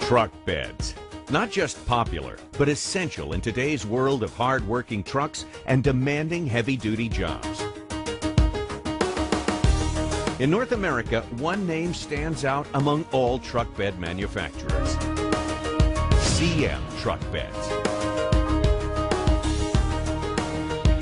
Truck beds. Not just popular, but essential in today's world of hard-working trucks and demanding heavy-duty jobs. In North America, one name stands out among all truck bed manufacturers: CM truck beds.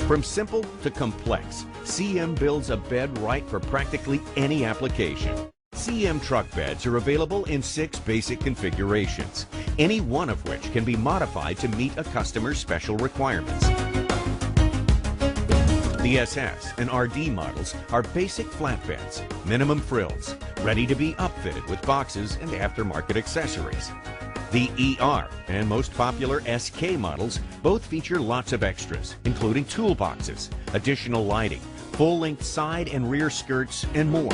From simple to complex, CM builds a bed right for practically any application. CM truck beds are available in 6 basic configurations, any one of which can be modified to meet a customer's special requirements. The SS and RD models are basic flatbeds, minimum frills, ready to be upfitted with boxes and aftermarket accessories. The ER and most popular SK models both feature lots of extras, including toolboxes, additional lighting, full-length side and rear skirts, and more.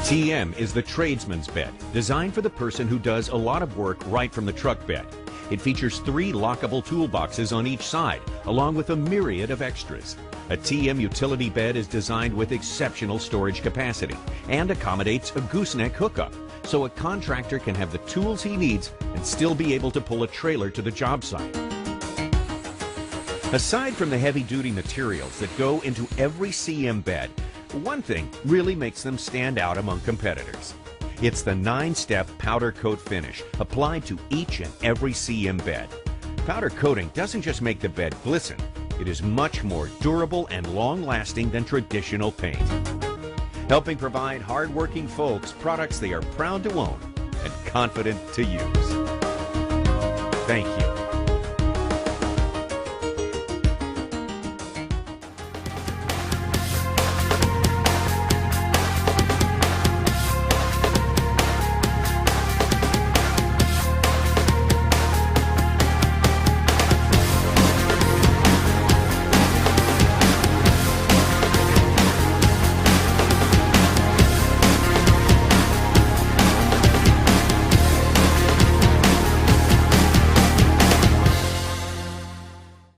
TM is the tradesman's bed, designed for the person who does a lot of work right from the truck bed. It features 3 lockable toolboxes on each side, along with a myriad of extras. A TM utility bed is designed with exceptional storage capacity and accommodates a gooseneck hookup, so a contractor can have the tools he needs and still be able to pull a trailer to the job site. Aside from the heavy-duty materials that go into every CM bed, one thing really makes them stand out among competitors. It's the 9-step powder coat finish applied to each and every CM bed. Powder coating doesn't just make the bed glisten, it is much more durable and long-lasting than traditional paint, helping provide hard-working folks products they are proud to own and confident to use. Thank you.